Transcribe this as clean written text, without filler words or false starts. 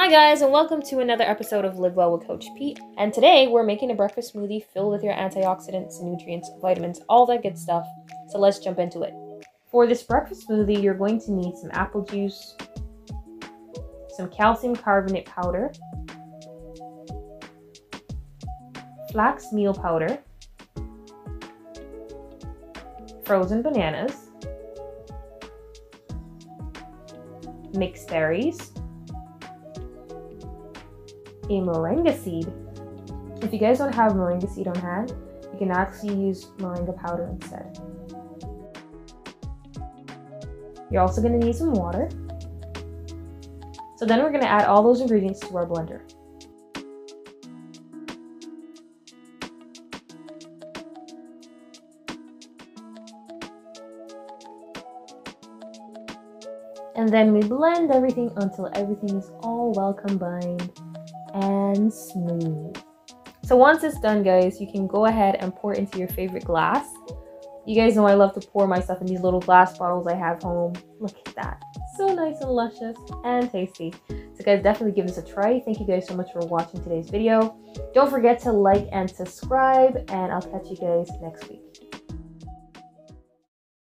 Hi guys, and welcome to another episode of Live Well with Coach P. And today we're making a breakfast smoothie filled with your antioxidants, nutrients, vitamins, all that good stuff. So let's jump into it. For this breakfast smoothie, you're going to need some apple juice, some calcium carbonate powder, flax meal powder, frozen bananas, mixed berries, a moringa seed. If you guys don't have moringa seed on hand, you can actually use moringa powder instead. You're also going to need some water. So then we're going to add all those ingredients to our blender. And then we blend everything until everything is all well combined and smooth. So once it's done, guys, you can go ahead and pour it into your favorite glass. You guys know I love to pour my stuff in these little glass bottles I have home. Look at that. So nice and luscious and tasty. So guys, definitely give this a try. Thank you guys so much for watching today's video. Don't forget to like and subscribe, and I'll catch you guys next week.